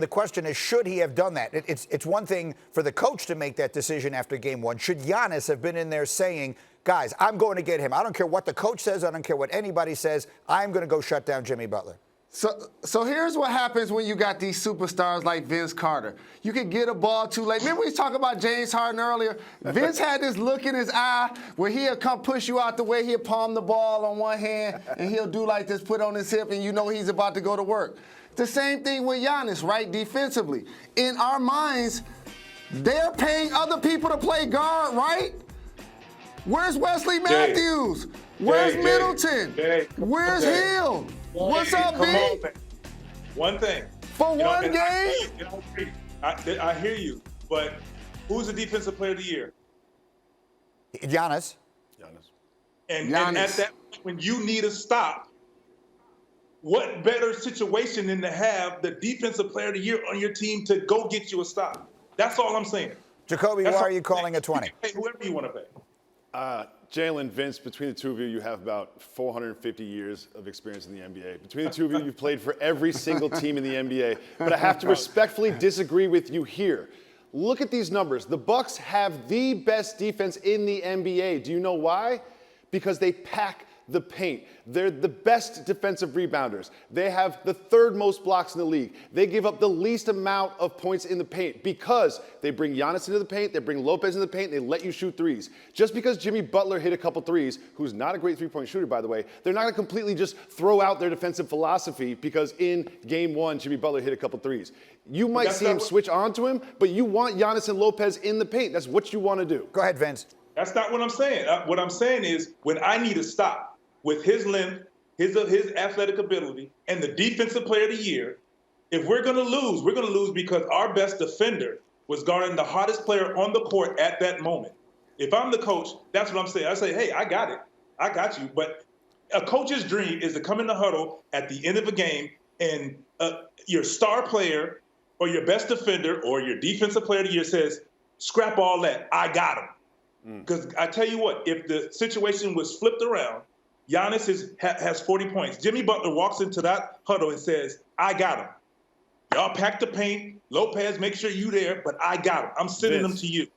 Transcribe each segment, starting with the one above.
The question is, should he have done that? It's one thing for the coach to make that decision after game one. Should Giannis have been in there saying, guys, I'm going to get him. I don't care what the coach says. I don't care what anybody says. I'm going to go shut down Jimmy Butler. So here's what happens when you got these superstars like Vince Carter. You can get a ball too late. Remember we was talking about James Harden earlier? Vince had this look in his eye where he'll come push you out the way. He'll palm the ball on one hand, and he'll do like this, put on his hip, and you know he's about to go to work. The same thing with Giannis, right, defensively. In our minds, they're paying other people to play guard, right? Where's Wesley Matthews? Where's Middleton? Where's Hill? What's up, Come on, man. One thing. For one game? I hear you, but who's the defensive player of the year? Giannis. And at that point, when you need a stop, what better situation than to have the defensive player of the year on your team to go get you a stop? That's all I'm saying. Jacoby, why are you calling a 20? Pay whoever you want to pay. Jalen, Vince, between the two of you, you have about 450 years of experience in the NBA. Between the two of you, you've played for every single team in the NBA. But I have to respectfully disagree with you here. Look at these numbers. The Bucks have the best defense in the NBA. Do you know why? Because they pack the paint. They're the best defensive rebounders. They have the third most blocks in the league. They give up the least amount of points in the paint because they bring Giannis into the paint, they bring Lopez into the paint, they let you shoot threes. Just because Jimmy Butler hit a couple threes, who's not a great three-point shooter, by the way, they're not going to completely just throw out their defensive philosophy because in game one, Jimmy Butler hit a couple threes. You might see him switch on to him, but you want Giannis and Lopez in the paint. That's what you want to do. Go ahead, Vince. That's not what I'm saying. What I'm saying is when I need a stop, with his length, his athletic ability, and the defensive player of the year, if we're going to lose because our best defender was guarding the hottest player on the court at that moment. If I'm the coach, that's what I'm saying. I say, hey, I got it. I got you. But a coach's dream is to come in the huddle at the end of a game and your star player or your best defender or your defensive player of the year says, scrap all that. I got him. Because I tell you what, if the situation was flipped around, Giannis has 40 points. Jimmy Butler walks into that huddle and says, I got him. Y'all pack the paint. Lopez, make sure you there, but I got him. I'm sending them to you.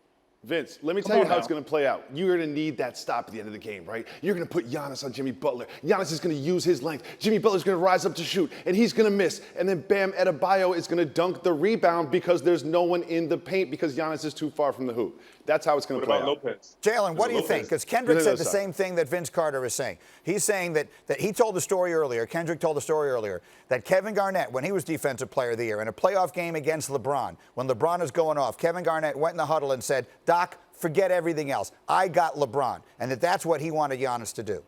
Vince, let me tell you how it's going to play out. You're going to need that stop at the end of the game, right? You're going to put Giannis on Jimmy Butler. Giannis is going to use his length. Jimmy Butler's going to rise up to shoot, and he's going to miss. And then Bam Adebayo is going to dunk the rebound because there's no one in the paint because Giannis is too far from the hoop. That's how it's going to play out. Lopez? Jalen, what do you think? Because Kendrick said the same thing that Vince Carter is saying. He's saying that he told the story earlier, Kendrick told the story earlier, that Kevin Garnett, when he was Defensive Player of the Year in a playoff game against LeBron, when LeBron was going off, Kevin Garnett went in the huddle and said, Doc, forget everything else. I got LeBron. And that's what he wanted Giannis to do.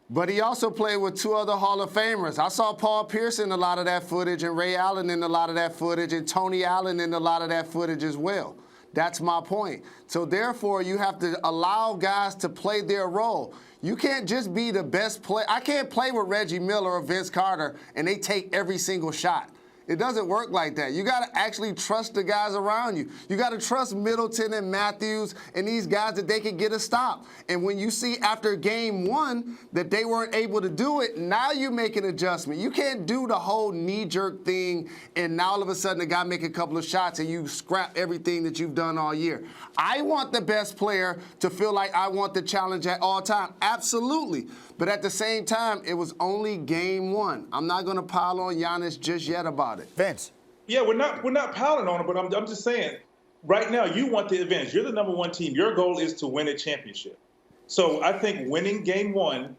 But he also played with two other Hall of Famers. I saw Paul Pierce in a lot of that footage and Ray Allen in a lot of that footage and Tony Allen in a lot of that footage as well. That's my point. So therefore, you have to allow guys to play their role. You can't just be the best player. I can't play with Reggie Miller or Vince Carter and they take every single shot. It doesn't work like that. You got to actually trust the guys around you. You got to trust Middleton and Matthews and these guys that they can get a stop. And when you see after game one that they weren't able to do it, now you make an adjustment. You can't do the whole knee-jerk thing and now all of a sudden the guy make a couple of shots and you scrap everything that you've done all year. I want the best player to feel like I want the challenge at all time. Absolutely. But at the same time, it was only game one. I'm not going to pile on Giannis just yet about it. Vince. Yeah, we're not piling on him, but I'm just saying, right now you want the advantage. You're the number one team. Your goal is to win a championship. So I think winning game one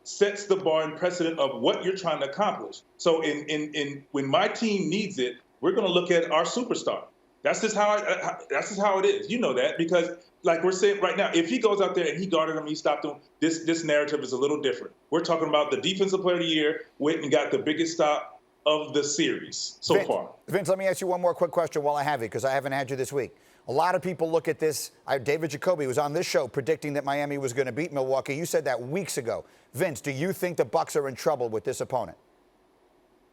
sets the bar and precedent of what you're trying to accomplish. So when my team needs it, we're going to look at our superstar. That's just how it is. You know that because, like we're saying right now, if he goes out there and he guarded him, he stopped him, this narrative is a little different. We're talking about the defensive player of the year, went and got the biggest stop of the series so far. Vince, let me ask you one more quick question while I have you, because I haven't had you this week. A lot of people look at this. David Jacoby was on this show predicting that Miami was going to beat Milwaukee. You said that weeks ago. Vince, do you think the Bucks are in trouble with this opponent?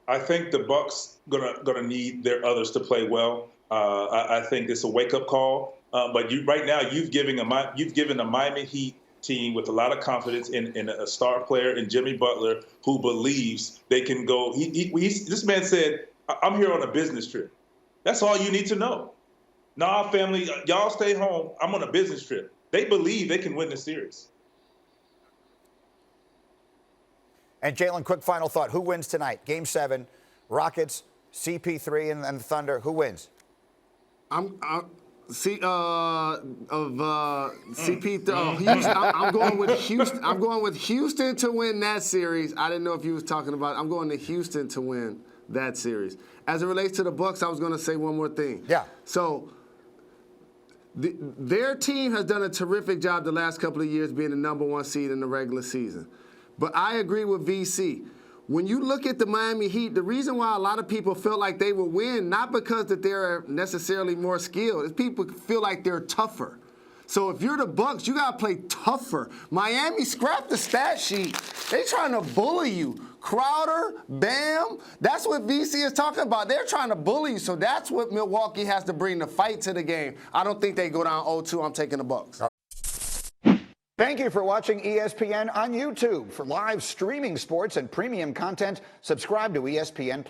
I think the Bucks gonna need their others to play well. I think it's a wake-up call. But right now, you've given a Miami Heat team with a lot of confidence in a star player in Jimmy Butler who believes they can go. This man said I'm here on a business trip. That's all you need to know. Nah, family, y'all stay home. I'm on a business trip. They believe they can win the series. And Jalen, quick final thought. Who wins tonight? Game 7, Rockets, CP3, and the Thunder. Who wins? CP. Houston, I'm going with Houston. I'm going with Houston to win that series. I didn't know if you was talking about. I'm going to Houston to win that series. As it relates to the Bucks, I was going to say one more thing. Yeah. So their team has done a terrific job the last couple of years being the #1 seed in the regular season. But I agree with VC. When you look at the Miami Heat, the reason why a lot of people felt like they will win, not because that they're necessarily more skilled, is people feel like they're tougher. So if you're the Bucks, you got to play tougher. Miami, scrap the stat sheet. They trying to bully you. Crowder, Bam, that's what VC is talking about. They're trying to bully you. So that's what Milwaukee has to bring the fight to the game. I don't think they go down 0-2. I'm taking the Bucks. Thank you for watching ESPN on YouTube. For live streaming sports and premium content, subscribe to ESPN+.